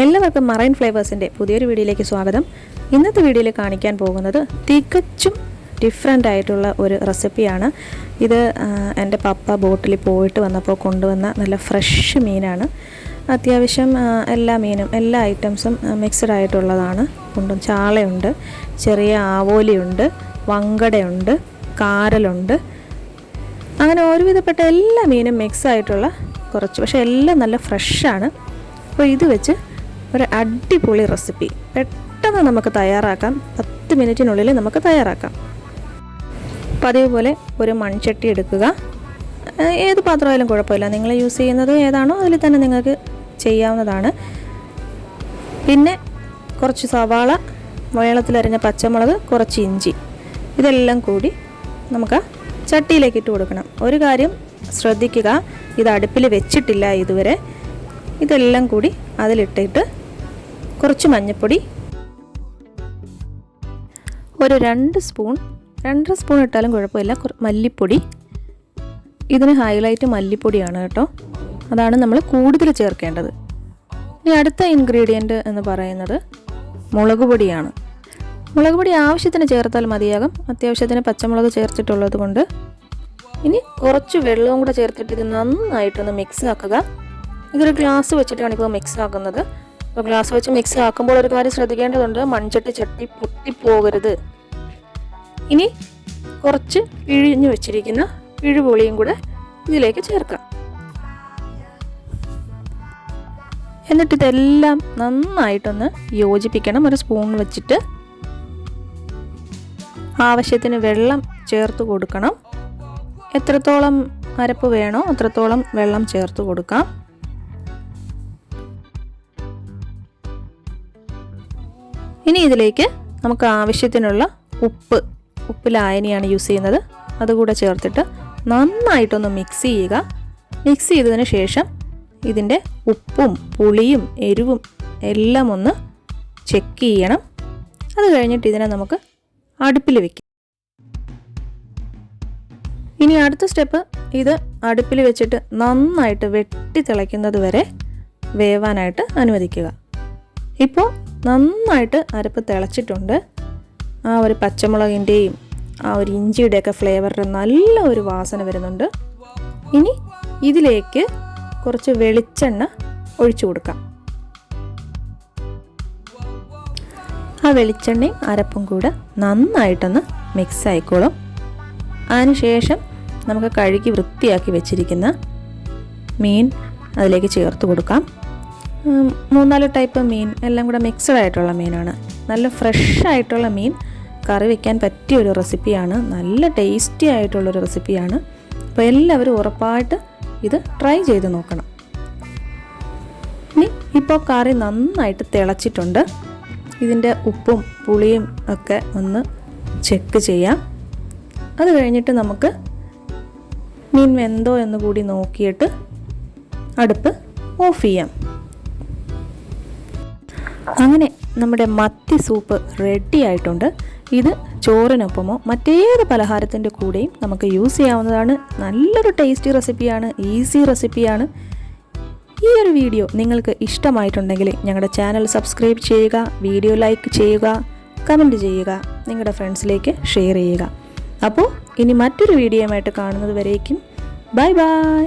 എല്ലാവർക്കും മറൈൻ ഫ്ലേവേഴ്സിൻ്റെ പുതിയൊരു വീഡിയോയിലേക്ക് സ്വാഗതം. ഇന്നത്തെ വീഡിയോയിൽ കാണിക്കാൻ പോകുന്നത് തികച്ചും ഡിഫറെൻ്റ് ആയിട്ടുള്ള ഒരു റെസിപ്പിയാണ്. ഇത് എൻ്റെ പപ്പ ബോട്ടിൽ പോയിട്ട് വന്നപ്പോൾ കൊണ്ടുവന്ന നല്ല ഫ്രഷ് മീനാണ്. അത്യാവശ്യം എല്ലാ മീനും എല്ലാ ഐറ്റംസും മിക്സഡ് ആയിട്ടുള്ളതാണ്. ചാളയുണ്ട്, ചെറിയ ആവോലിയുണ്ട്, വങ്കടയുണ്ട്, കാരലുണ്ട്, അങ്ങനെ ഒരുവിധപ്പെട്ട എല്ലാ മീനും മിക്സ് ആയിട്ടുള്ള കുറച്ച്, പക്ഷേ എല്ലാം നല്ല ഫ്രഷാണ്. അപ്പോൾ ഇത് വെച്ച് ഒരു അടിപൊളി റെസിപ്പി പെട്ടെന്ന് നമുക്ക് തയ്യാറാക്കാം. 10 മിനിറ്റിനുള്ളിൽ നമുക്ക് തയ്യാറാക്കാം. പതിവ് പോലെ ഒരു മൺചട്ടി എടുക്കുക. ഏത് പാത്രമായാലും കുഴപ്പമില്ല, നിങ്ങൾ യൂസ് ചെയ്യുന്നത് ഏതാണോ അതിൽ തന്നെ നിങ്ങൾക്ക് ചെയ്യാവുന്നതാണ്. പിന്നെ കുറച്ച് സവാള, വെള്ളത്തിലരിഞ്ഞ പച്ചമുളക്, കുറച്ച് ഇഞ്ചി, ഇതെല്ലാം കൂടി നമുക്ക് ചട്ടിയിലേക്ക് ഇട്ട് കൊടുക്കണം. ഒരു കാര്യം ശ്രദ്ധിക്കുക, ഇത് അടുപ്പിൽ വെച്ചിട്ടില്ല ഇതുവരെ. ഇതെല്ലാം കൂടി അതിലിട്ടിട്ട് കുറച്ച് മഞ്ഞൾപ്പൊടി, ഒരു 2 സ്പൂൺ, 2.5 സ്പൂൺ ഇട്ടാലും കുഴപ്പമില്ല, മല്ലിപ്പൊടി. ഇതിന് ഹൈലൈറ്റ് മല്ലിപ്പൊടിയാണ് കേട്ടോ, അതാണ് നമ്മൾ കൂടുതൽ ചേർക്കേണ്ടത്. ഇനി അടുത്ത ഇൻഗ്രീഡിയൻറ്റ് എന്ന് പറയുന്നത് മുളക് പൊടിയാണ്. മുളക് പൊടി ആവശ്യത്തിന് ചേർത്താൽ മതിയാകും. അത്യാവശ്യത്തിന് പച്ചമുളക് ചേർത്തിട്ടുള്ളത് കൊണ്ട് ഇനി കുറച്ച് വെള്ളവും കൂടെ ചേർത്തിട്ട് ഇത് നന്നായിട്ടൊന്ന് മിക്സ് ആക്കുക. ഇതൊരു ഗ്ലാസ് വെച്ചിട്ടാണ് ഇപ്പോൾ മിക്സ് ആക്കുന്നത്. അപ്പോൾ ഗ്ലാസ് വെച്ച് മിക്സ് ആക്കുമ്പോൾ ഒരു കാര്യം ശ്രദ്ധിക്കേണ്ടതുണ്ട്, ചട്ടി പൊട്ടിപ്പോകരുത്. ഇനി കുറച്ച് പിഴിഞ്ഞു വെച്ചിരിക്കുന്ന പിഴുപൊളിയും കൂടെ ഇതിലേക്ക് ചേർക്കാം. എന്നിട്ട് ഇതെല്ലാം നന്നായിട്ടൊന്ന് യോജിപ്പിക്കണം. ഒരു സ്പൂൺ വെച്ചിട്ട് ആവശ്യത്തിന് വെള്ളം ചേർത്ത് കൊടുക്കണം. എത്രത്തോളം അരപ്പ് വേണോ അത്രത്തോളം വെള്ളം ചേർത്ത് കൊടുക്കാം. ഇനി ഇതിലേക്ക് നമുക്ക് ആവശ്യത്തിനുള്ള ഉപ്പ് ലായനിയാണ് യൂസ് ചെയ്യുന്നത്, അതുകൂടെ ചേർത്തിട്ട് നന്നായിട്ടൊന്ന് മിക്സ് ചെയ്യുക. മിക്സ് ചെയ്തതിന് ശേഷം ഇതിൻ്റെ ഉപ്പും പുളിയും എരിവും എല്ലാം ഒന്ന് ചെക്ക് ചെയ്യണം. അത് കഴിഞ്ഞിട്ട് ഇതിനെ നമുക്ക് അടുപ്പിൽ വെക്കാം. ഇനി അടുത്ത സ്റ്റെപ്പ്, ഇത് അടുപ്പിൽ വെച്ചിട്ട് നന്നായിട്ട് വെട്ടി തിളയ്ക്കുന്നത് വരെ വേവാനായിട്ട് അനുവദിക്കുക. ഇപ്പോൾ നന്നായിട്ട് അരപ്പ് തിളച്ചിട്ടുണ്ട്. ആ ഒരു പച്ചമുളകിൻ്റെയും ആ ഒരു ഇഞ്ചിയുടെയൊക്കെ ഫ്ലേവറിൻ്റെ നല്ല ഒരു വാസന വരുന്നുണ്ട്. ഇനി ഇതിലേക്ക് കുറച്ച് വെളിച്ചെണ്ണ ഒഴിച്ചു കൊടുക്കാം. ആ വെളിച്ചെണ്ണയും അരപ്പും കൂടെ നന്നായിട്ടൊന്ന് മിക്സ് ആയിക്കോളും. അതിനുശേഷം നമുക്ക് കഴുകി വൃത്തിയാക്കി വെച്ചിരിക്കുന്ന മീൻ അതിലേക്ക് ചേർത്ത് കൊടുക്കാം. 3-4 ടൈപ്പ് മീൻ എല്ലാം കൂടെ മിക്സഡ് ആയിട്ടുള്ള മീനാണ്. നല്ല ഫ്രഷ് ആയിട്ടുള്ള മീൻ കറി വയ്ക്കാൻ പറ്റിയ ഒരു റെസിപ്പിയാണ്. നല്ല ടേസ്റ്റി ആയിട്ടുള്ളൊരു റെസിപ്പിയാണ്. അപ്പോൾ എല്ലാവരും ഉറപ്പായിട്ട് ഇത് ട്രൈ ചെയ്ത് നോക്കണം. ഇനി ഇപ്പോൾ കറി നന്നായിട്ട് തിളച്ചിട്ടുണ്ട്. ഇതിൻ്റെ ഉപ്പും പുളിയും ഒക്കെ ഒന്ന് ചെക്ക് ചെയ്യാം. അത് കഴിഞ്ഞിട്ട് നമുക്ക് മീൻ വെന്തോ എന്ന് കൂടി നോക്കിയിട്ട് അടുപ്പ് ഓഫ് ചെയ്യാം. അങ്ങനെ നമ്മുടെ മത്തി സൂപ്പ് റെഡി ആയിട്ടുണ്ട്. ഇത് ചോറിനൊപ്പമോ മറ്റേത് പലഹാരത്തിൻ്റെ കൂടെയും നമുക്ക് യൂസ് ചെയ്യാവുന്നതാണ്. നല്ലൊരു ടേസ്റ്റി റെസിപ്പിയാണ്, ഈസി റെസിപ്പിയാണ്. ഈ ഒരു വീഡിയോ നിങ്ങൾക്ക് ഇഷ്ടമായിട്ടുണ്ടെങ്കിൽ ഞങ്ങളുടെ ചാനൽ സബ്സ്ക്രൈബ് ചെയ്യുക, വീഡിയോ ലൈക്ക് ചെയ്യുക, കമൻറ്റ് ചെയ്യുക, നിങ്ങളുടെ ഫ്രണ്ട്സിലേക്ക് ഷെയർ ചെയ്യുക. അപ്പോൾ ഇനി മറ്റൊരു വീഡിയോയുമായിട്ട് കാണുന്നത് വരേക്കും ബൈ ബൈ.